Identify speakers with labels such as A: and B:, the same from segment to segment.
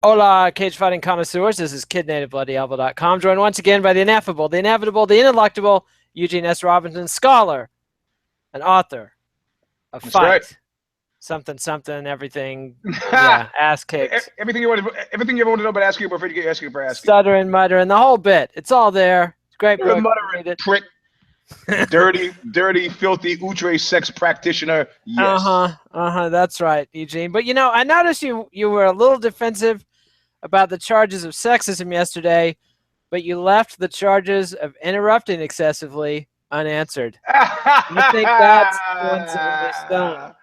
A: Hola, cage fighting connoisseurs. This is KidNativeBloodyElbow.com, joined once again by the ineffable, the inevitable, the ineluctable Eugene S. Robinson, scholar and author of
B: That's
A: Fight.
B: right.
A: Something, everything. Yeah, ass kicked.
B: Everything you ever want to know about asking, but you're asking for asking.
A: Stuttering, muttering, the whole bit. It's all there. It's a great
B: You're
A: book.
B: a muttering prick. dirty, filthy, outre sex practitioner. Yes.
A: That's right, Eugene. But I noticed you were a little defensive about the charges of sexism yesterday, but you left the charges of interrupting excessively unanswered. You think that's coincidentally stone?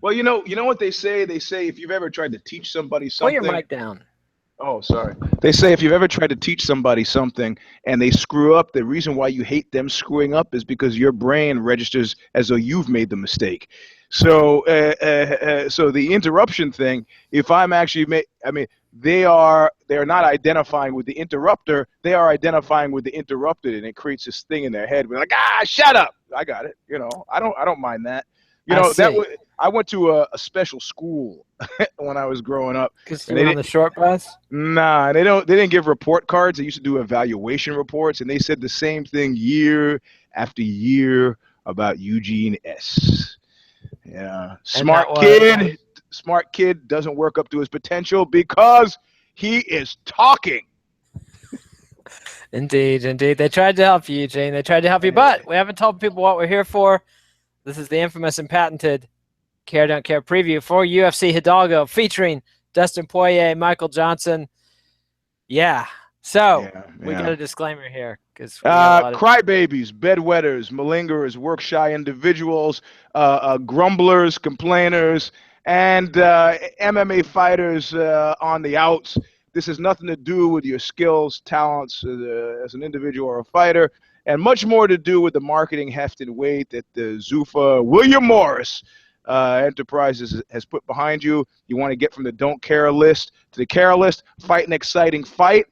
B: Well, you know what they say? They say if you've ever tried to teach somebody
A: Put
B: something.
A: your mic down.
B: Oh, sorry. They say if you've ever tried to teach somebody something and they screw up, the reason why you hate them screwing up is because your brain registers as though you've made the mistake. So, so the interruption thing, if I'm actually, they're not identifying with the interrupter. They are identifying with the interrupted, and it creates this thing in their head. We're like, shut up. I got it. I don't mind that. I went to a special school when I was growing up.
A: Because you were on the short bus?
B: Nah, they didn't give report cards. They used to do evaluation reports, and they said the same thing year after year about Eugene S. Yeah, smart kid doesn't work up to his potential because he is talking.
A: Indeed. They tried to help you, Eugene. They tried to help you, but we haven't told people what we're here for. This is the infamous and patented Care Don't Care preview for UFC Hidalgo featuring Dustin Poirier, Michael Johnson. Yeah. So we got a disclaimer here because
B: crybabies, bedwetters, malingerers, work shy individuals, grumblers, complainers, and MMA fighters on the outs. This has nothing to do with your skills, talents as an individual or a fighter, and much more to do with the marketing heft and weight that the Zuffa William Morris Enterprises has put behind you. You want to get from the don't care list to the care list, fight an exciting fight.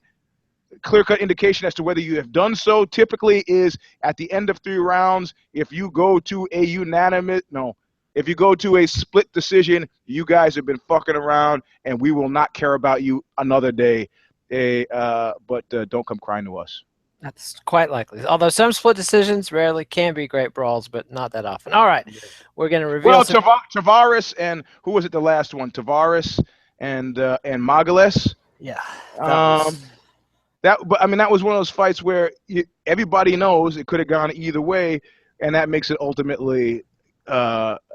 B: Clear-cut indication as to whether you have done so typically is at the end of 3 rounds. If you go to if you go to a split decision, you guys have been fucking around, and we will not care about you another day. But don't come crying to us.
A: That's quite likely. Although some split decisions rarely can be great brawls, but not that often. All right, we're going to reveal.
B: Well, Tavares and who was it? The last one, Tavares and Magales.
A: Yeah.
B: That was one of those fights where everybody knows it could have gone either way, and that makes it ultimately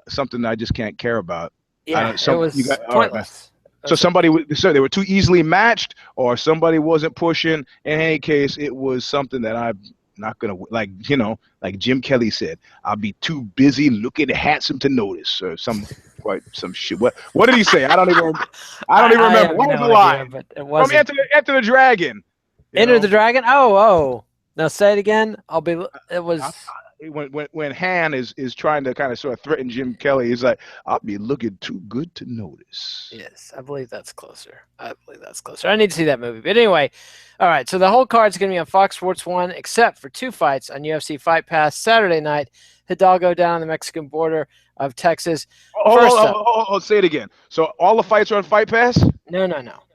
B: something that I just can't care about.
A: Yeah, it was pointless.
B: So they were too easily matched, or somebody wasn't pushing. In any case, it was something that I'm not gonna like Jim Kelly said. I'll be too busy looking handsome to notice, or some shit. What did he say? I don't even remember. What was the line?
A: But it was
B: from Enter the Dragon.
A: Enter the Dragon. Oh. Now say it again. It was.
B: When Han is trying to kind of sort of threaten Jim Kelly, he's like, I'll be looking too good to notice.
A: Yes, I believe that's closer. I need to see that movie. But anyway, all right, so the whole card's going to be on Fox Sports 1, except for 2 fights on UFC Fight Pass Saturday night. Hidalgo down on the Mexican border of Texas.
B: Say it again. So all the fights are on Fight Pass?
A: No.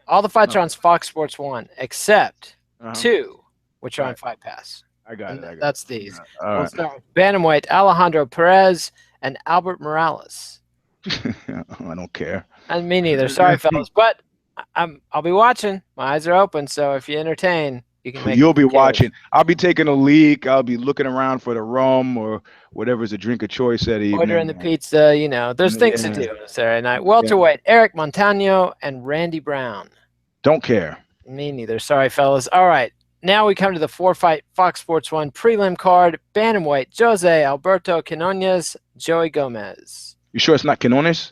A: All the fights are on Fox Sports 1, except 2, which are on Fight Pass.
B: I got it.
A: That's these. We'll start with bantamweight Alejandro Pérez and Albert Morales.
B: I don't care.
A: And me neither. Sorry, fellas, but I'll be watching. My eyes are open, so if you entertain, you can make.
B: You'll be watching. I'll be taking a leak. I'll be looking around for the rum or whatever's a drink of choice that evening.
A: Ordering the pizza. There's things to do on Saturday night. Welterweight Erick Montaño and Randy Brown.
B: Don't care.
A: Me neither. Sorry, fellas. All right. Now we come to the 4-fight Fox Sports 1 prelim card. Bantamweight José Alberto Quiñonez, Joey Gomez.
B: You sure it's not Quiñonez?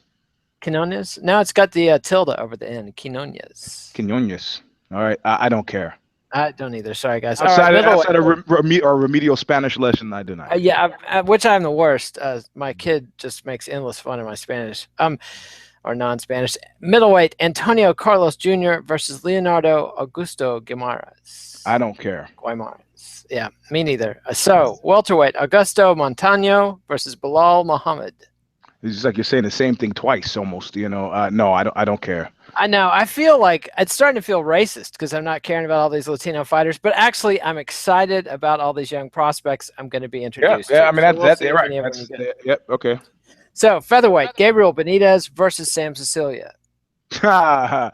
A: Quiñonez? No, it's got the tilde over the end.
B: Quiñonez. All right. I don't care.
A: I don't either. Sorry, guys.
B: Outside of remedial Spanish lesson, I do not.
A: Which I'm the worst. My kid just makes endless fun of my Spanish. Or non-Spanish. Middleweight Antônio Carlos Jr. versus Leonardo Augusto Guimarães.
B: I don't care.
A: Guimarães. Yeah, me neither. So, welterweight Augusto Montaño versus Belal Muhammad.
B: It's like you're saying the same thing twice almost, No, I don't care.
A: I know. I feel like it's starting to feel racist because I'm not caring about all these Latino fighters, but actually I'm excited about all these young prospects I'm going to be introduced to.
B: I mean,
A: So
B: that's
A: see if
B: right.
A: any of them are good.
B: Yep. Okay.
A: So featherweight, Gabriel Benítez versus Sam Sicilia.
B: Yeah,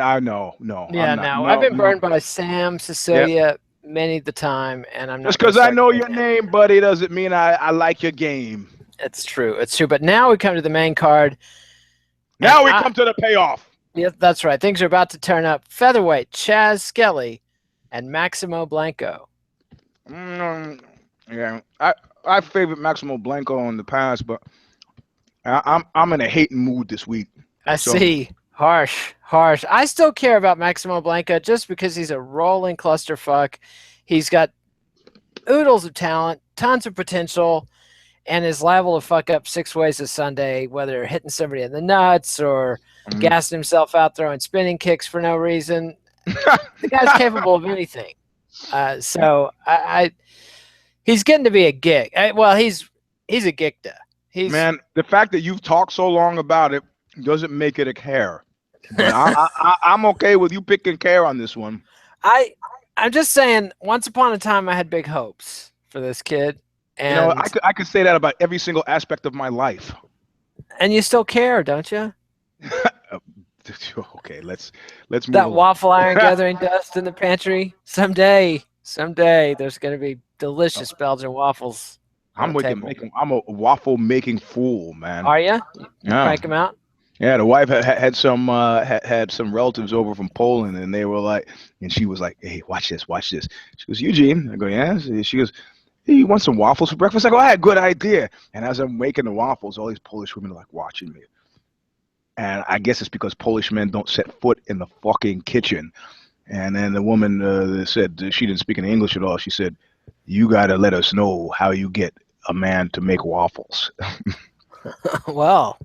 B: I know. No,
A: Yeah,
B: I'm not.
A: no,
B: No,
A: I've been
B: no.
A: burned by Sam
B: Yep.
A: Cecilia many the time, and I'm not
B: Just
A: going
B: because
A: to
B: I
A: start
B: know
A: doing
B: your
A: that.
B: name, buddy, doesn't mean I like your game.
A: It's true. It's true. But now we come to the main card.
B: Now we come to the payoff.
A: Yeah, that's right. Things are about to turn up. Featherweight, Chaz Skelly and Maximo Blanco.
B: Yeah, I favored Maximo Blanco in the past, but I'm in a hating mood this week.
A: I see. Harsh. I still care about Maximo Blanco just because he's a rolling clusterfuck. He's got oodles of talent, tons of potential, and is liable to fuck up 6 ways a Sunday, whether hitting somebody in the nuts or gassing himself out throwing spinning kicks for no reason. The guy's capable of anything. So he's getting to be a geek. He's a geekta.
B: Man, the fact that you've talked so long about it doesn't make it a care. But I'm okay with you picking care on this one.
A: I'm just saying, once upon a time, I had big hopes for this kid. And
B: I could say that about every single aspect of my life.
A: And you still care, don't you?
B: Okay, let's move
A: that
B: along.
A: waffle iron gathering dust in the pantry. Someday there's going to be delicious Belgian waffles.
B: I'm a waffle making fool, man.
A: Are you? Crank them out.
B: Yeah, the wife had some relatives over from Poland, and they were like, and she was like, "Hey, watch this." She goes, "Eugene." I go, "Yeah." She goes, "Hey, you want some waffles for breakfast?" I go, "I had a good idea." And as I'm making the waffles, all these Polish women are like watching me. And I guess it's because Polish men don't set foot in the fucking kitchen. And then the woman said, she didn't speak any English at all. She said, "You got to let us know how you get a man to make waffles."
A: Well,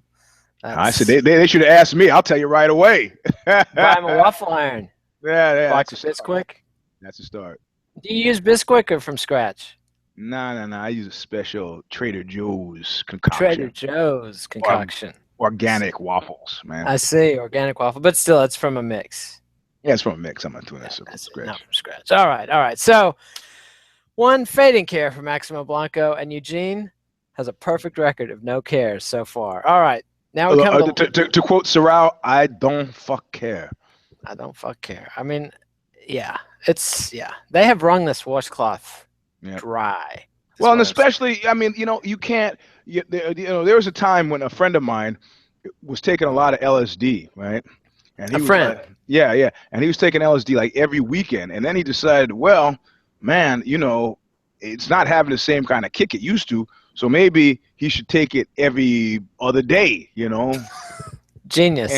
B: I said, they should have asked me. I'll tell you right away.
A: Buy him a waffle iron.
B: Yeah.
A: Box of Bisquick.
B: That's a start.
A: Do you use Bisquick or from scratch?
B: No. I use a special Trader Joe's concoction.
A: Trader Joe's concoction.
B: Organic waffles, man.
A: I see, organic waffle, but still, it's from a mix.
B: Yeah, it's from a mix. I'm not doing that from scratch.
A: Not from scratch. All right. So, one fading care for Maximo Blanco, and Eugene has a perfect record of no cares so far. All right, now we come
B: to quote Sorrel, I don't fuck care.
A: I don't fuck care. I mean, yeah, they have wrung this washcloth dry.
B: Well, and especially, I mean, you can't. There was a time when a friend of mine was taking a lot of LSD, right? And he was yeah, and he was taking LSD like every weekend, and then he decided, well, man, it's not having the same kind of kick it used to, so maybe he should take it every other day,
A: Genius.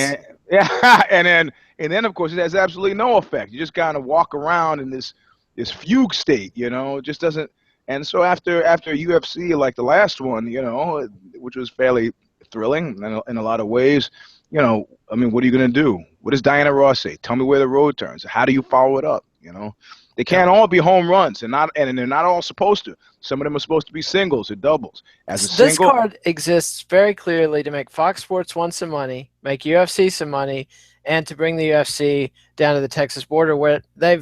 B: And then of course it has absolutely no effect. You just kind of walk around in this fugue state, it just doesn't. And so after UFC, like the last one, which was fairly thrilling in a lot of ways, I mean, what are you going to do? What does Diana Ross say? Tell me where the road turns. How do you follow it up? They can't all be home runs, and they're not all supposed to. Some of them are supposed to be singles or doubles.
A: This card exists very clearly to make Fox Sports 1 some money, make UFC some money, and to bring the UFC down to the Texas border where they're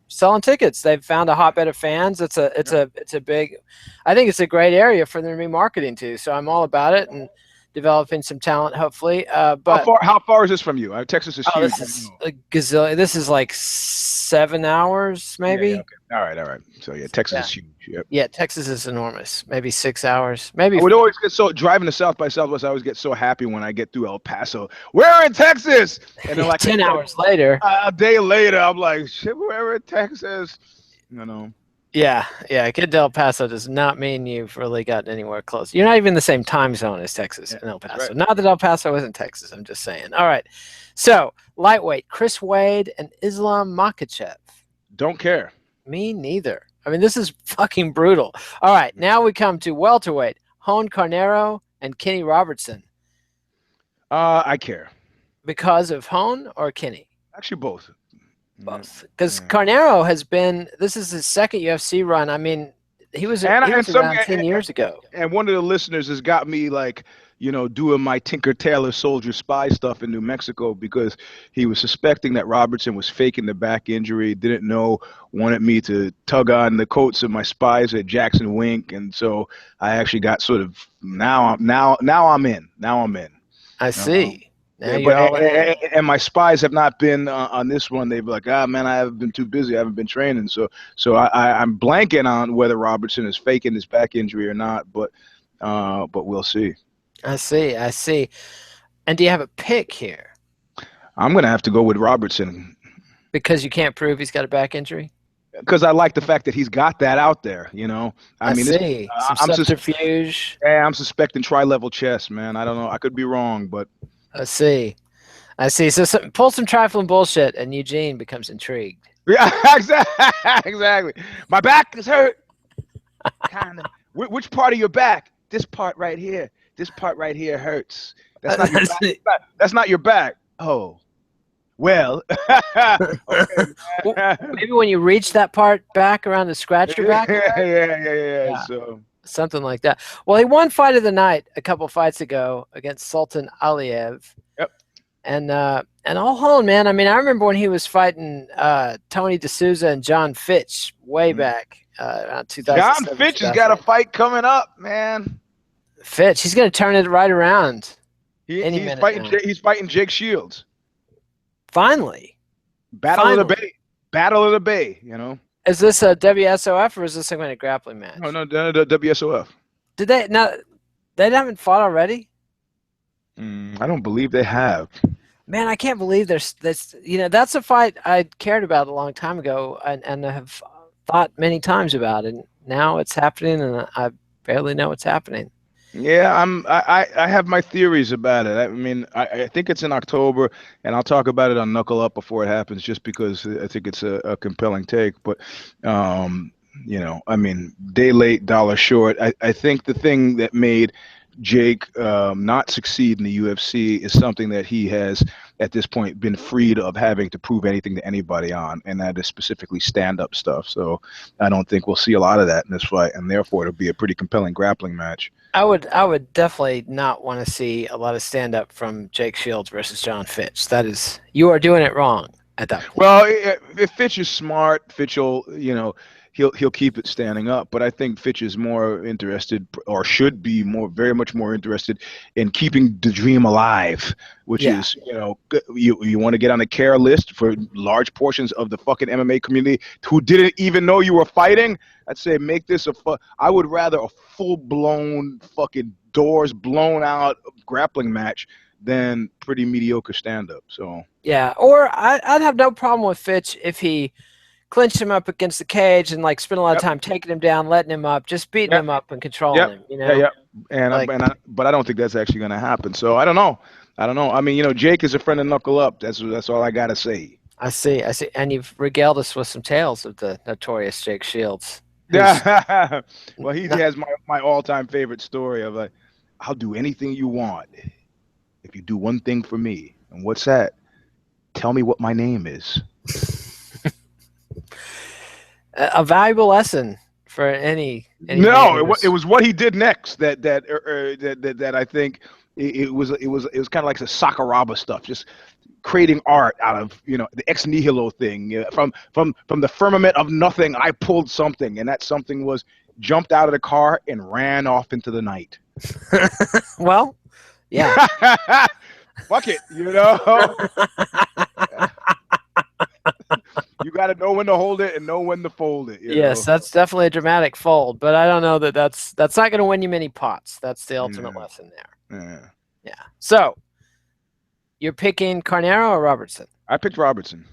A: selling tickets. They've found a hotbed of fans. It's a big. I think it's a great area for them to be marketing to. So I'm all about it and developing some talent, hopefully. But
B: how far is this from you? Texas is huge.
A: This is a gazillion. This is like 7 hours, maybe.
B: Yeah, okay. All right. So Texas is huge. Yep.
A: Yeah, Texas is enormous. Maybe 6 hours. Maybe.
B: I would always get driving to South by Southwest. I always get so happy when I get through El Paso. We're in Texas, and then like
A: 10 hours later,
B: a day later, I'm like, shit, we're in Texas.
A: Yeah. Getting to El Paso does not mean you've really gotten anywhere close. You're not even in the same time zone as Texas and El Paso. Right. Not that El Paso isn't Texas. I'm just saying. All right. So lightweight, Chris Wade and Islam Makhachev.
B: Don't care.
A: Me neither. I mean, this is fucking brutal. All right. Now we come to welterweight, Roan Carneiro and Kenny Robertson.
B: I care.
A: Because of Roan or Kenny?
B: Actually, both.
A: Both, because Carneiro this is his second UFC run. I mean, he was around 10 years ago.
B: And one of the listeners has got me like, doing my Tinker Tailor Soldier Spy stuff in New Mexico because he was suspecting that Robertson was faking the back injury, didn't know, wanted me to tug on the coats of my spies at Jackson Wink, and so I actually got sort of now I'm in.
A: I see. Now
B: Yeah,
A: you're all in.
B: and my spies have not been on this one. They've been like, man, I haven't been too busy. I haven't been training. So I'm blanking on whether Robertson is faking his back injury or not. But we'll see.
A: I see. And do you have a pick here?
B: I'm gonna have to go with Robertson
A: because you can't prove he's got a back injury.
B: Because I like the fact that he's got that out there. I mean,
A: see. Some subterfuge.
B: I'm suspecting tri-level chess, man. I don't know. I could be wrong, but.
A: I see. So pull some trifling bullshit, and Eugene becomes intrigued.
B: Yeah, exactly. My back is hurt. Kind of. Which part of your back? This part right here. This part right here hurts. That's not your back. That's not your back. Oh, well. Okay,
A: maybe when you reach that part back around to scratch your back.
B: Yeah. So.
A: Something like that. Well, he won fight of the night a couple fights ago against Sultan Aliyev.
B: Yep.
A: And all hold, man. I mean, I remember when he was fighting Tony D'Souza and John Fitch way back around 2007.
B: John Fitch has got a fight coming up, man.
A: Fitch, he's going to turn it right around.
B: He's fighting Jake Shields.
A: Finally.
B: Battle of the Bay,
A: Is this a WSOF or is this a grappling match?
B: No, WSOF.
A: Did they? No, they haven't fought already?
B: I don't believe they have.
A: Man, I can't believe there's this. That's a fight I cared about a long time ago and have thought many times about it. Now it's happening and I barely know what's happening.
B: Yeah, I have my theories about it. I mean, I think it's in October, and I'll talk about it on Knuckle Up before it happens, just because I think it's a compelling take. But, I mean, day late, dollar short. I think the thing that made Jake not succeed in the UFC is something that he has, at this point, been freed of having to prove anything to anybody on, and that is specifically stand-up stuff. So I don't think we'll see a lot of that in this fight, and therefore it'll be a pretty compelling grappling match.
A: I would definitely not want to see a lot of stand-up from Jake Shields versus John Fitch. You are doing it wrong at that point.
B: Well, if Fitch is smart, Fitch will, he'll keep it standing up. But I think Fitch is more interested, or should be very much more interested in keeping the dream alive, which is, you want to get on the care list for large portions of the fucking MMA community who didn't even know you were fighting. I'd say make this I would rather a full-blown fucking doors blown out grappling match than pretty mediocre stand-up. So
A: yeah, or I'd have no problem with Fitch if he clinched him up against the cage and spent a lot of time taking him down, letting him up, just beating him up and controlling him.
B: But I don't think that's actually going to happen. So I don't know. I mean, Jake is a friend of Knuckle Up. That's all I gotta say.
A: I see. And you've regaled us with some tales of the notorious Jake Shields.
B: Yeah. Well, he has my all-time favorite story of I'll do anything you want if you do one thing for me. And what's that? Tell me what my name is.
A: A valuable lesson for any
B: No, it was what he did next that I think it was kind of like the Sakuraba stuff, just creating art out of the ex nihilo thing. From the firmament of nothing, I pulled something, and that something was jumped out of the car and ran off into the night.
A: Well, yeah.
B: Fuck it, You got to know when to hold it and know when to fold it.
A: Yes, that's definitely a dramatic fold, but I don't know that's not going to win you many pots. That's the ultimate lesson there. Yeah. So, you're picking Carneiro or Robertson?
B: I picked Robertson.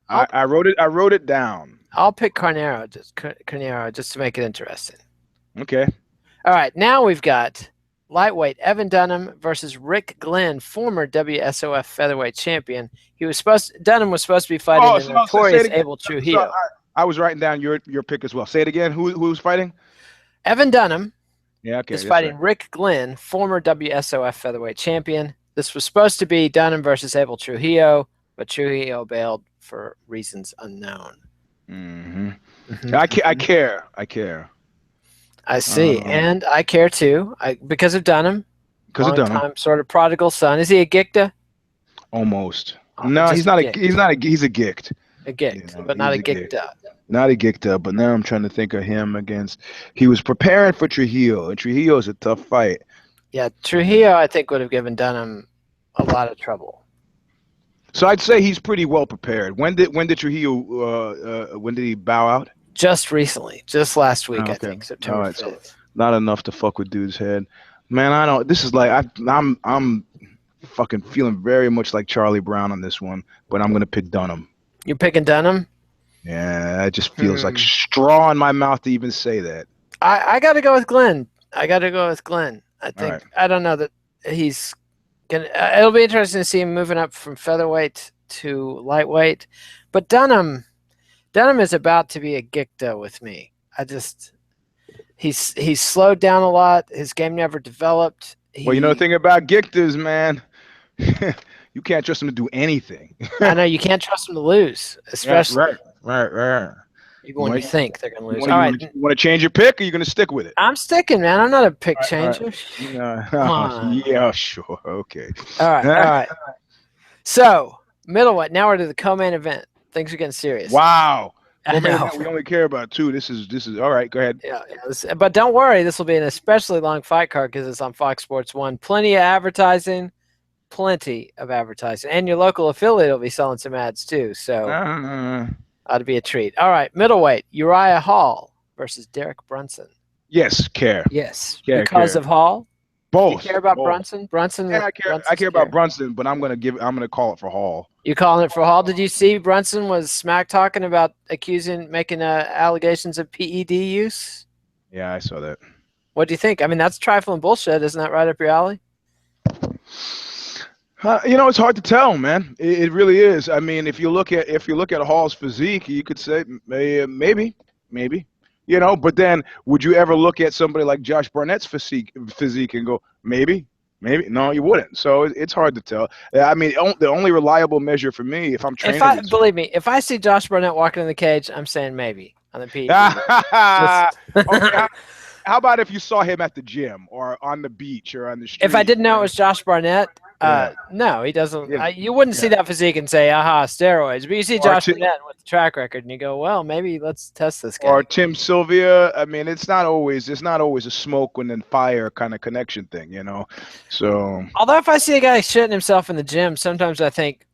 A: I
B: wrote it down.
A: I'll pick Carneiro just to make it interesting.
B: Okay.
A: All right, now we've got lightweight Evan Dunham versus Rick Glenn, former WSOF featherweight champion. Dunham was supposed to be fighting the notorious Abel Trujillo.
B: I was writing down your pick as well. Say it again. Who was fighting?
A: Evan Dunham.
B: Yeah, okay.
A: Is fighting Rick Glenn, former WSOF featherweight champion. This was supposed to be Dunham versus Abel Trujillo, but Trujillo bailed for reasons unknown.
B: I care.
A: I see, and I care too. Because of Dunham.
B: Because of Dunham.
A: Long-time sort of prodigal son. Is he a Gicta?
B: Almost.
A: Oh,
B: No,
A: just
B: he's not a.
A: Gict.
B: He's not a. He's a gict.
A: A Gict,
B: You know,
A: but not a
B: he's a gict.
A: Gicta.
B: Not a Gicta, but now I'm trying to think of him against. He was preparing for Trujillo, and Trujillo is a tough fight.
A: Yeah, Trujillo, I think, would have given Dunham a lot of trouble.
B: So I'd say he's pretty well prepared. When did Trujillo? When did he bow out?
A: Just recently, just last week,
B: Oh,
A: I
B: okay.
A: think, September
B: All right,
A: 5th.
B: so not enough to fuck with dude's head. Man, I don't. This is like I'm fucking feeling very much like Charlie Brown on this one, but I'm gonna pick Dunham.
A: You're picking Dunham?
B: Yeah, it just feels like straw in my mouth to even say that.
A: I got to go with Glenn. I think
B: right.
A: I don't know that he's gonna. It'll be interesting to see him moving up from featherweight to lightweight, but Dunham is about to be a Gicta with me. He's slowed down a lot. His game never developed.
B: Well, you know the thing about Gictas, man, you can't trust him to do anything.
A: I know you can't trust him to lose, especially
B: right.
A: even when you think they're going to lose.
B: You want to change your pick, or you going to stick with it?
A: I'm sticking, man. I'm not a pick changer.
B: Come on. Yeah, sure. Okay.
A: All right. So, middleweight. Now we're to the co-main event. Things are getting serious.
B: Wow.
A: I know.
B: We only care about 2. This is all right. Go ahead.
A: Yeah, but don't worry. This will be an especially long fight card because it's on Fox Sports 1. Plenty of advertising. And your local affiliate will be selling some ads too. So, ought to be a treat. All right. Middleweight. Uriah Hall versus Derek Brunson.
B: Yes, care.
A: Yes.
B: Care,
A: because of Hall?
B: Both.
A: You care about
B: both.
A: Brunson?
B: Yeah, I care about Brunson, but I'm gonna call it for Hall.
A: You calling it for Hall? Did you see Brunson was smack talking about making allegations of PED use?
B: Yeah, I saw that.
A: What do you think? I mean, that's trifling bullshit. Isn't that right up your alley?
B: It's hard to tell, man. It really is. I mean, if you look at Hall's physique, you could say maybe. But then would you ever look at somebody like Josh Barnett's physique and go maybe? No, you wouldn't. So it's hard to tell. I mean, the only reliable measure for me, if I'm training,
A: believe me, if I see Josh Barnett walking in the cage, I'm saying maybe on the PED.
B: Okay, how about if you saw him at the gym or on the beach or on the street?
A: If I didn't know it was Josh Barnett, no, he doesn't.
B: Yeah.
A: You wouldn't see that physique and say, aha, steroids. But you see Josh Barnett with the track record and you go, well, maybe let's test this guy.
B: Or Tim Sylvia. I mean, it's not always a smoke and then fire kind of connection thing, So
A: although if I see a guy shitting himself in the gym, sometimes I think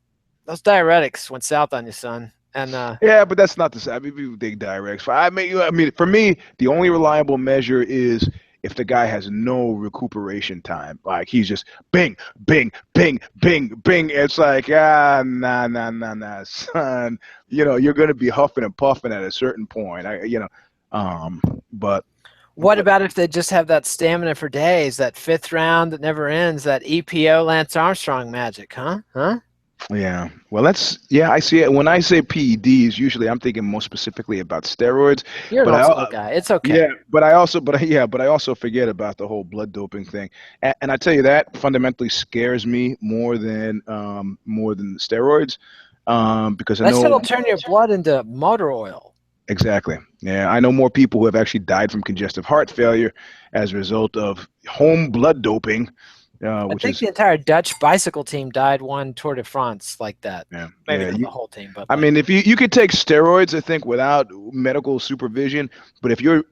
A: those diuretics went south on you, son. And
B: yeah, but that's not the same. I mean, people take diuretics. I mean, for me, the only reliable measure is if the guy has no recuperation time. Like he's just bing, bing, bing, bing, bing. It's like nah, son. You're gonna be huffing and puffing at a certain point. But
A: what about if they just have that stamina for days, that 5th round that never ends, that EPO Lance Armstrong magic, huh?
B: Yeah. Well, I see it. When I say PEDs, usually I'm thinking more specifically about steroids.
A: You're an old school guy. It's okay.
B: Yeah, but I also forget about the whole blood doping thing. And I tell you that fundamentally scares me more than the steroids. Because I know
A: it'll turn your blood into motor oil.
B: Exactly. Yeah, I know more people who have actually died from congestive heart failure as a result of home blood doping.
A: I think the entire Dutch bicycle team died one Tour de France like that.
B: Yeah,
A: maybe not the whole team, but
B: I mean, if you could take steroids, I think without medical supervision, but if you're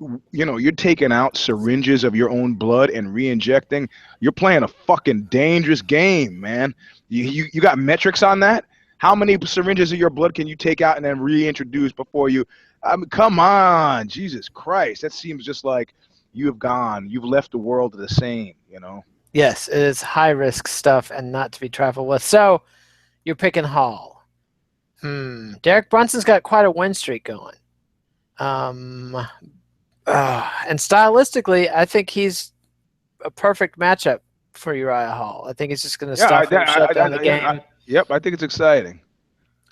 B: taking out syringes of your own blood and re-injecting, you're playing a fucking dangerous game, man. You got metrics on that? How many syringes of your blood can you take out and then reintroduce before you? I mean, come on, Jesus Christ! That seems just like you've left the world the same,
A: Yes, it is high-risk stuff and not to be trifled with. So, you're picking Hall. Derek Brunson's got quite a win streak going. And stylistically, I think he's a perfect matchup for Uriah Hall. I think he's just going to shut down the game.
B: Yep, I think it's exciting.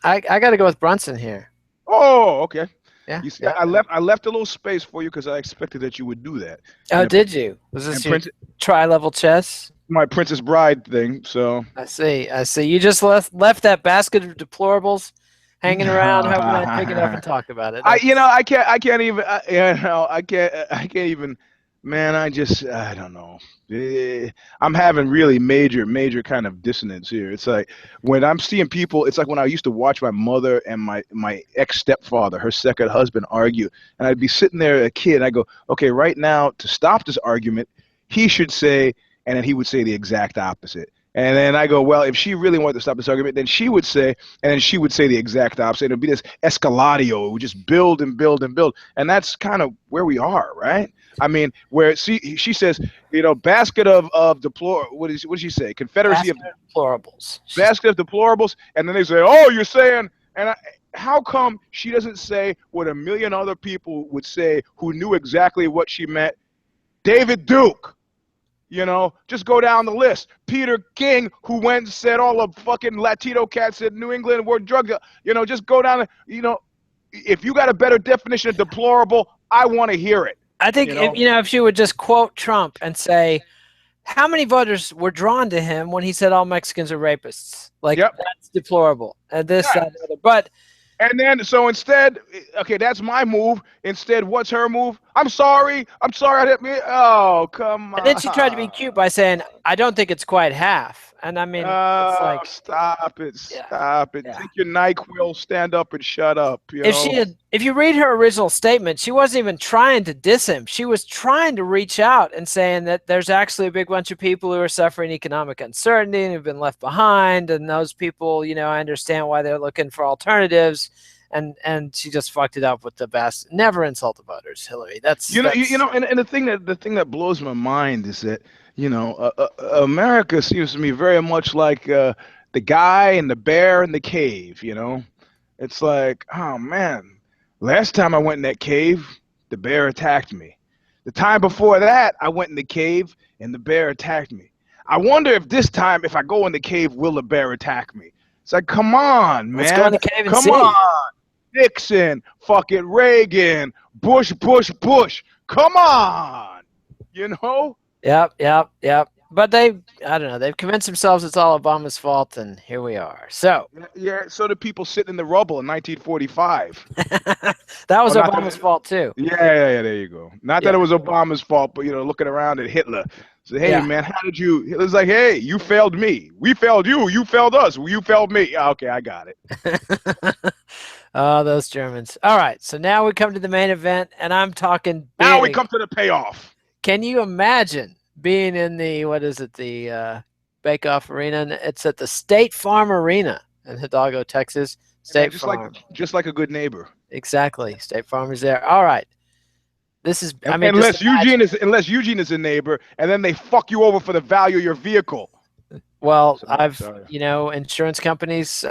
A: I got to go with Brunson here.
B: Oh, okay.
A: Yeah,
B: you see, I left a little space for you because I expected that you would do that.
A: Oh, did you? Was this your tri-level chess?
B: My Princess Bride thing. So
A: I see. You just left that basket of deplorables hanging around, hoping I'd pick it up and talk about it. I can't
B: Man, I don't know. I'm having really major kind of dissonance here. It's like when I'm seeing people, it's like when I used to watch my mother and my ex-stepfather, her second husband, argue. And I'd be sitting there, a kid, and I go, okay, right now, to stop this argument, he should say, and then he would say the exact opposite. And then I go, well, if she really wanted to stop this argument, then she would say, and then she would say the exact opposite. It'd be this escaladio. It would just build and build and build. And that's kind of where we are, right? I mean, where she says, basket of what did she say? Confederacy
A: of deplorables.
B: Basket of deplorables. And then they say, oh, you're saying, how come she doesn't say what a million other people would say who knew exactly what she meant? David Duke. Just go down the list. Peter King, who went and said all the fucking Latino cats in New England were drugs. Just go down. If you got a better definition of deplorable, I want to hear it.
A: I think if she would just quote Trump and say, how many voters were drawn to him when he said all Mexicans are rapists? That's deplorable. And this, that, and other. But.
B: And then, so instead, okay, that's my move. Instead, what's her move? I'm sorry. I didn't mean. Oh, come on.
A: And then she tried to be cute by saying, I don't think it's quite half. And I mean, it's like.
B: Stop it. Stop it. Take your NyQuil, stand up and shut up.
A: If you read her original statement, she wasn't even trying to diss him. She was trying to reach out and saying that there's actually a big bunch of people who are suffering economic uncertainty and have been left behind. And those people, I understand why they're looking for alternatives. And she just fucked it up with the best. Never insult the voters, Hillary. And
B: the thing that blows my mind is that America seems to me very much like the guy and the bear in the cave. It's like, oh man, last time I went in that cave, the bear attacked me. The time before that, I went in the cave and the bear attacked me. I wonder if this time, if I go in the cave, will the bear attack me? It's like, come on, man.
A: Let's go in the cave and see.
B: Come on. Nixon, fucking Reagan, Bush. Come on.
A: Yep. But I don't know, they've convinced themselves it's all Obama's fault, and here we are. So.
B: Yeah, so did people sitting in the rubble in 1945.
A: That was Obama's fault, too.
B: Yeah, there you go. Not that it was Obama's fault, but, looking around at Hitler. So, hey, man, how did you? Hitler's like, hey, you failed me. We failed you. You failed us. You failed me. Okay, I got it.
A: Oh, those Germans. All right, so now we come to the main event, and I'm talking big.
B: Now we come to the payoff.
A: Can you imagine being in the, Bake Off Arena? It's at the State Farm Arena in Hidalgo, Texas. Farm.
B: Just like a good neighbor.
A: Exactly. State Farm is there. All right. This is,
B: unless Eugene is a neighbor, and then they fuck you over for the value of your vehicle.
A: Well, insurance companies,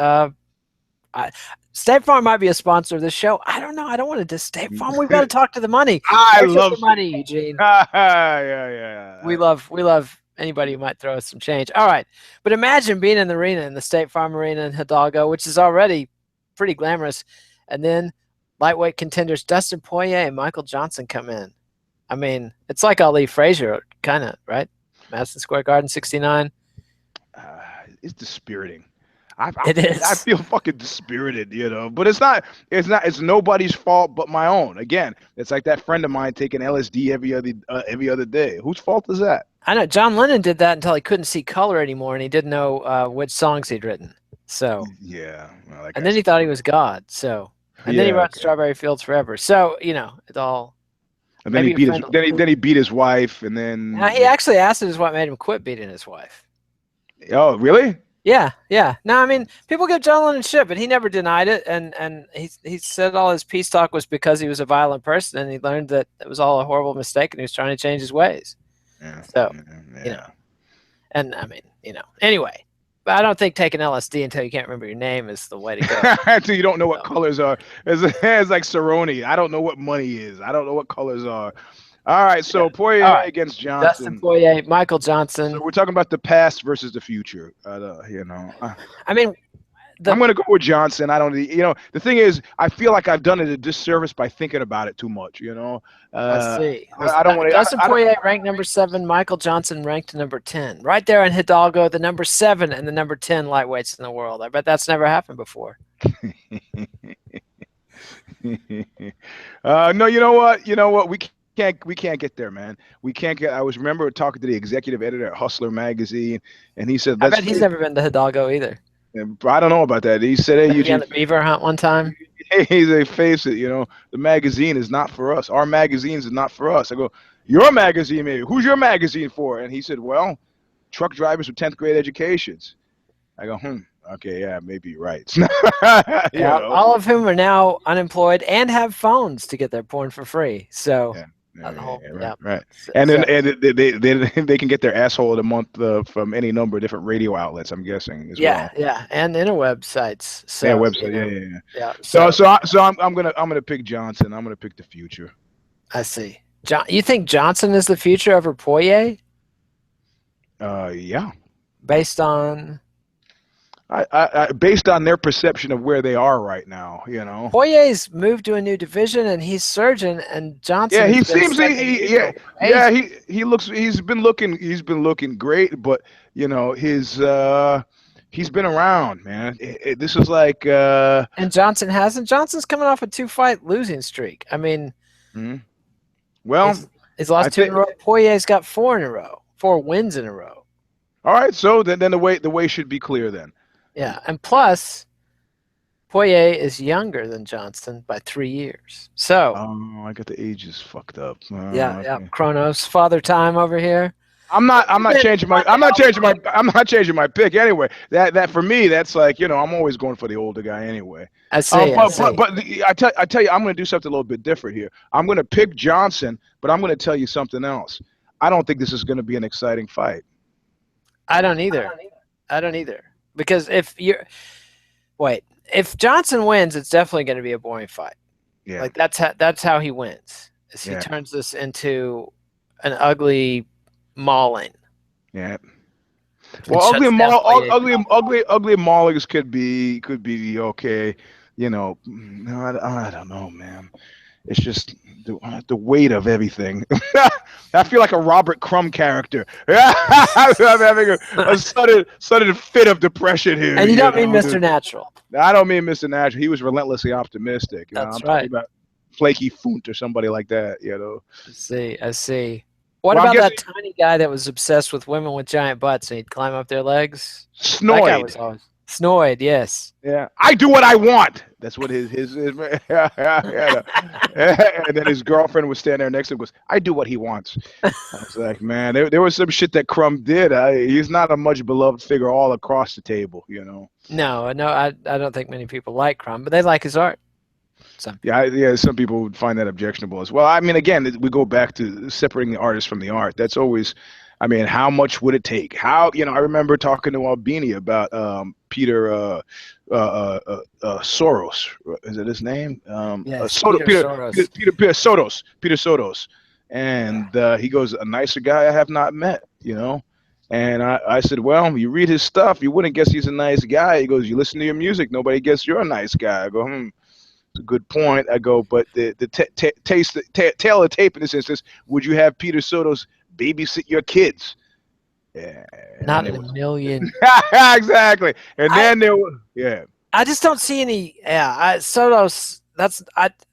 A: State Farm might be a sponsor of this show. I don't know. I don't want to diss State Farm. We've got to talk to the money.
B: I love
A: the money, Eugene.
B: Yeah.
A: We love anybody who might throw us some change. All right. But imagine being in the arena, in the State Farm Arena in Hidalgo, which is already pretty glamorous. And then lightweight contenders Dustin Poirier and Michael Johnson come in. I mean, it's like Ali Frazier, kind of, right? Madison Square Garden, 69.
B: It's dispiriting.
A: It is.
B: I feel fucking dispirited, but it's nobody's fault but my own. Again, it's like that friend of mine taking LSD every other day. Whose fault is that?
A: I know John Lennon did that until he couldn't see color anymore, and he didn't know which songs he'd written. So
B: yeah, well,
A: and then he thought he was God. So and then he wrote Strawberry Fields Forever. So it's all.
B: And then he beat his wife, and then
A: he actually asked us what made him quit beating his wife.
B: Oh, really?
A: Yeah. No, I mean, people give John Lennon shit, but he never denied it, and he said all his peace talk was because he was a violent person, and he learned that it was all a horrible mistake, and he was trying to change his ways.
B: Yeah.
A: So, and I mean, anyway, but I don't think taking LSD until you can't remember your name is the way to go.
B: Until you don't know what colors are. It's like Cerrone. I don't know what money is. I don't know what colors are. All right, so Poirier against Johnson.
A: Dustin Poirier, Michael Johnson.
B: So we're talking about the past versus the future.
A: I mean,
B: I'm going to go with Johnson. I don't, the thing is, I feel like I've done it a disservice by thinking about it too much.
A: Let's see.
B: I don't want to.
A: Dustin Poirier ranked number 7. Michael Johnson ranked number 10. Right there in Hidalgo, the number 7 and the number 10 lightweights in the world. I bet that's never happened before.
B: No, you know what? We We can't get there, man. We can't get. I was remember talking to the executive editor at Hustler magazine, and he said,
A: I bet he's never been to Hidalgo either.
B: I don't know about that. He said, "Hey,
A: Maybe on the beaver hunt one time."
B: hey, they face it. The magazine is not for us. Our magazines is not for us." I go, "Your magazine, maybe? Who's your magazine for?" And he said, "Well, truck drivers with 10th grade educations." I go, okay, yeah, maybe you're right.
A: Yeah, all of whom are now unemployed and have phones to get their porn for free. So,
B: right. And then they can get their asshole of the month from any number of different radio outlets, I'm guessing as well.
A: Yeah, and interweb sites. So,
B: yeah, website. Yeah. So I'm gonna pick Johnson. I'm gonna pick the future.
A: I see. You think Johnson is the future over Poirier?
B: Yeah.
A: Based on.
B: Based on their perception of where they are right now,
A: Poirier's moved to a new division and he's surging, and Johnson.
B: Yeah, he seems he's been looking great, but he's been around, man. This is like
A: and Johnson hasn't. Johnson's coming off a 2-fight losing streak. I mean,
B: well,
A: he's lost 2 in a row. Poirier's got 4 in a row, 4 wins in a row.
B: All right, so then the way should be clear then.
A: Yeah, and plus, Poirier is younger than Johnson by 3 years. So,
B: I got the ages fucked up.
A: Yeah. Chronos, father time over here.
B: I'm not changing my pick anyway. That for me, that's like I'm always going for the older guy anyway.
A: I see.
B: But I tell you, I'm going to do something a little bit different here. I'm going to pick Johnson, but I'm going to tell you something else. I don't think this is going to be an exciting fight.
A: I don't either. Because if Johnson wins, it's definitely going to be a boring fight.
B: Yeah.
A: Like that's how he wins. Is he turns this into an ugly mauling.
B: Yeah. Well, ugly maulings could be okay. No, I don't know, man. It's just the weight of everything. I feel like a Robert Crumb character. I'm having a sudden fit of depression here.
A: And you don't mean Mr. Natural.
B: I don't mean Mr. Natural. He was relentlessly optimistic.
A: That's
B: I'm
A: right.
B: talking about Flaky Funt or somebody like that.
A: I see. What about that tiny guy that was obsessed with women with giant butts and he'd climb up their legs?
B: Snoid.
A: That guy was always Snoid, yes.
B: Yeah, I do what I want. That's what his yeah. And then his girlfriend was standing there next to him and goes, I do what he wants. I was like, man, there was some shit that Crumb did. He's not a much beloved figure all across the table,
A: No, I don't think many people like Crumb, but they like his art.
B: Yeah, some people would find that objectionable as well. I mean, again, we go back to separating the artist from the art. That's always, I mean, how much would it take? I remember talking to Albini about Peter Soros. Is it his name?
A: Yes,
B: Peter Sotos. And he goes, a nicer guy I have not met, And I said, well, you read his stuff, you wouldn't guess he's a nice guy. He goes, you listen to your music, nobody guess you're a nice guy. I go, it's a good point. I go, but the tail of the tape in this instance, would you have Peter Sotos babysit your kids? Yeah,
A: not in a million.
B: Exactly. And then
A: I just don't see any. Yeah, Sotos.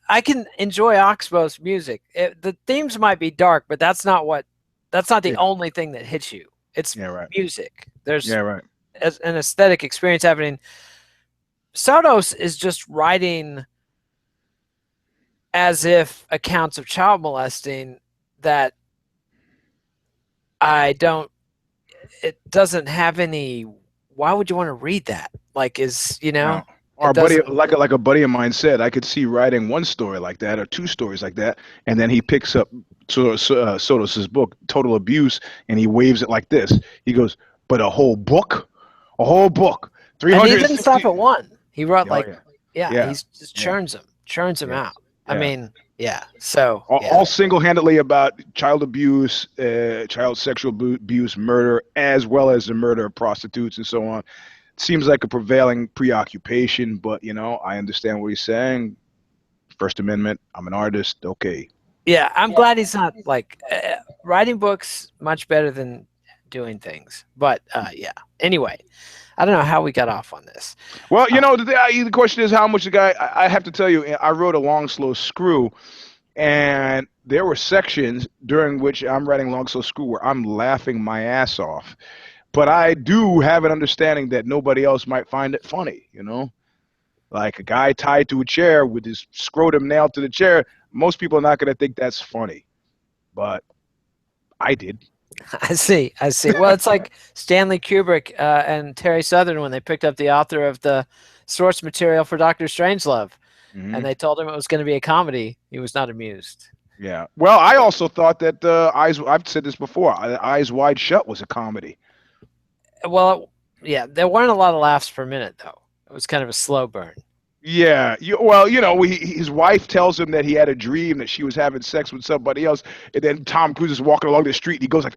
A: I can enjoy Oxbow's music. The themes might be dark, but that's not the only thing that hits you. It's music. There's an aesthetic experience happening. Sotos is just writing as if accounts of child molesting that it doesn't have any. Why would you want to read that? Like,
B: No. Our buddy, like a buddy of mine said, I could see writing one story like that or 2 stories like that, and then he picks up Sotos's book, Total Abuse, and he waves it like this. He goes, "But a whole book, 300."
A: And he didn't stop at 1. He wrote he just churns them out. I mean, so
B: all single-handedly about child abuse, child sexual abuse, murder, as well as the murder of prostitutes and so on. Seems like a prevailing preoccupation, but I understand what he's saying. First Amendment, I'm an artist, okay.
A: Yeah, I'm glad he's not like writing books much better than doing things. But anyway, I don't know how we got off on this.
B: Well, the question is how much the guy. I have to tell you, I wrote a long, slow screw And there were sections during which I'm writing Long So School where I'm laughing my ass off. But I do have an understanding that nobody else might find it funny, you know? Like a guy tied to a chair with his scrotum nailed to the chair. Most people are not going to think that's funny. But I did.
A: I see. Well, it's like Stanley Kubrick and Terry Southern when they picked up the author of the source material for Doctor Strangelove, and they told him it was going to be a comedy. He was not amused.
B: Yeah. Well, I also thought that I've said this before, Eyes Wide Shut was a comedy.
A: Well, yeah, there weren't a lot of laughs per minute, though. It was kind of a slow burn.
B: Yeah. His wife tells him that he had a dream that she was having sex with somebody else, and then Tom Cruise is walking along the street, and he goes like,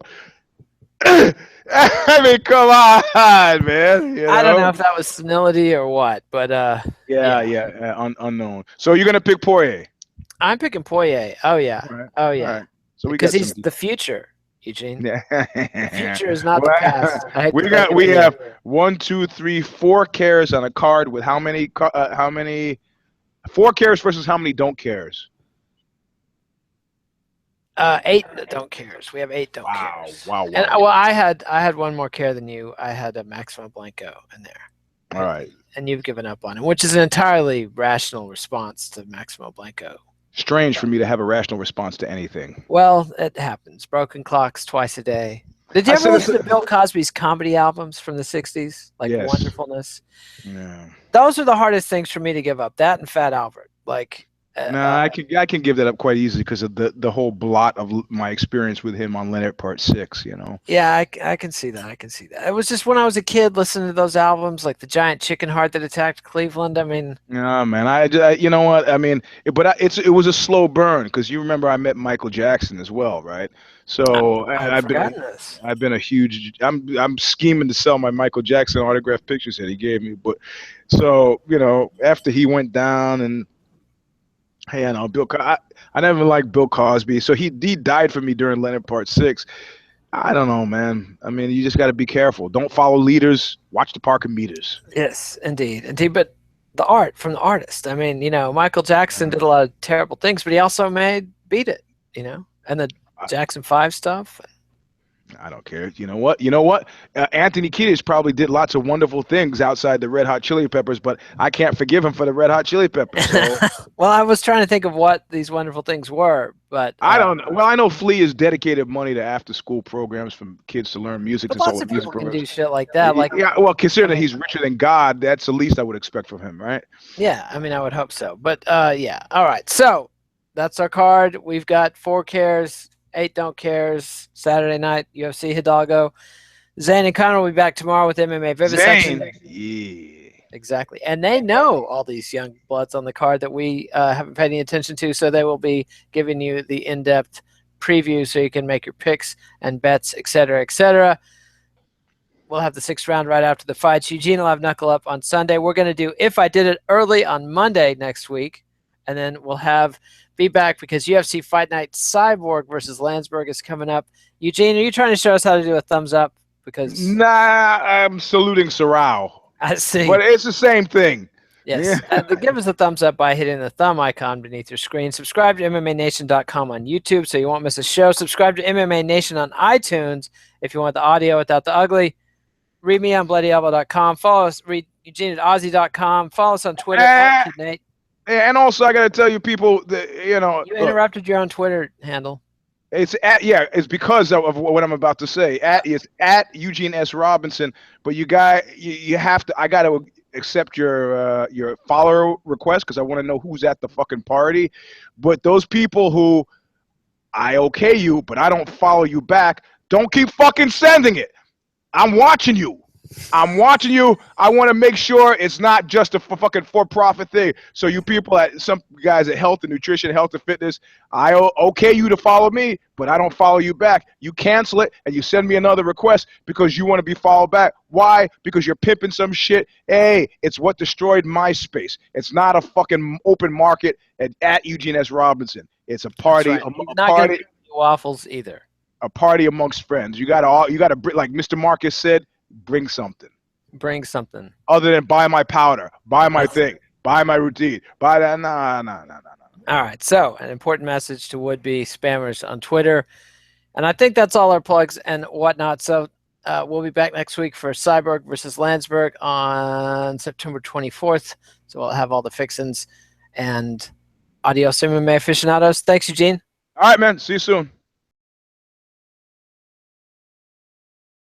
B: I mean, come on, man. You know?
A: I don't know if that was senility or what, but
B: unknown. So you're gonna pick Poirier?
A: I'm picking Poirier. Oh yeah,
B: Right.
A: oh yeah.
B: Right. So
A: because he's the future, Eugene. The future is not the past.
B: We have 1, 2, 3, 4 cares on a card with how many 4 cares versus how many don't cares?
A: 8 don't cares. We have 8 don't cares.
B: Wow.
A: And well, I had one more care than you. I had a Maximo Blanco in there.
B: All right.
A: And you've given up on him, which is an entirely rational response to Maximo Blanco.
B: Strange for me to have a rational response to anything.
A: Well, it happens. Broken clocks twice a day. Did you ever listen to Bill Cosby's comedy albums from the 60s? Like
B: yes.
A: Wonderfulness?
B: Yeah.
A: Those are the hardest things for me to give up. That and Fat Albert. Like,
B: I can give that up quite easily because of the whole blot of my experience with him on Leonard Part 6, you know.
A: Yeah, I can see that. It was just when I was a kid listening to those albums, like the giant chicken heart that attacked Cleveland. I mean,
B: no, man. I you know what? I mean, it was a slow burn because you remember I met Michael Jackson as well, right? So I've been a huge. I'm scheming to sell my Michael Jackson autographed pictures that he gave me, but so you know after he went down and. Hey, I know I never liked Bill Cosby, so he died for me during Leonard Part 6. I don't know, man. I mean, you just got to be careful. Don't follow leaders. Watch the parking meters.
A: Yes, indeed. But the art from the artist. I mean, you know, Michael Jackson did a lot of terrible things, but he also made Beat It, you know, and the Jackson 5 stuff.
B: I don't care. You know what? Anthony Kiedis probably did lots of wonderful things outside the Red Hot Chili Peppers, but I can't forgive him for the Red Hot Chili Peppers. So.
A: Well, I was trying to think of what these wonderful things were, but
B: I don't know. Well, I know Flea has dedicated money to after-school programs for kids to learn music.
A: But lots of people can do shit like that. Like,
B: yeah, well, considering that he's richer than God, that's the least I would expect from him, right?
A: Yeah, I mean, I would hope so. But yeah, all right. So that's our card. We've got 4 cares. 8 don't cares. Saturday night, UFC Hidalgo. Zane and Connor will be back tomorrow with MMA Vivisection.
B: Yeah.
A: Exactly. And they know all these young bloods on the card that we haven't paid any attention to, so they will be giving you the in-depth preview so you can make your picks and bets, et cetera, et cetera. We'll have the 6th round right after the fights. Eugene will have Knuckle Up on Sunday. We're going to do If I Did It early on Monday next week, and then we'll have be back because UFC Fight Night Cyborg versus Landsberg is coming up. Eugene, are you trying to show us how to do a thumbs up? Because
B: nah, I'm saluting Sorrow.
A: I see.
B: But it's the same thing.
A: Yes.
B: Yeah.
A: Give us a thumbs up by hitting the thumb icon beneath your screen. Subscribe to MMANation.com on YouTube so you won't miss a show. Subscribe to MMA Nation on iTunes if you want the audio without the ugly. Read me on bloodyelbow.com. Follow us. Read Eugene at Aussie.com. Follow us on Twitter. Nate.
B: And also, I got to tell you, people, that you
A: interrupted your own Twitter handle.
B: It's because of what I'm about to say. It's at Eugene S. Robinson. But you have to. I got to accept your follower request because I want to know who's at the fucking party. But those people who I okay you, but I don't follow you back, don't keep fucking sending it. I'm watching you. I want to make sure it's not just a fucking for-profit thing. So you people some guys at Health and Nutrition, Health and Fitness, I okay you to follow me, but I don't follow you back. You cancel it and you send me another request because you want to be followed back. Why? Because you're pimping some shit. Hey, it's what destroyed MySpace. It's not a fucking open market at Eugene S. Robinson. It's a party.
A: Right. A party. Waffles either.
B: A party amongst friends. You got to like Mr. Marcus said. Bring something. Other than buy my powder, buy my thing, buy my routine, buy that. Nah.
A: All right, so an important message to would-be spammers on Twitter. And I think that's all our plugs and whatnot. So we'll be back next week for Cyborg versus Landsberg on September 24th. So we'll have all the fixins. And adios, MMA aficionados. Thanks, Eugene.
B: All right, man. See you soon.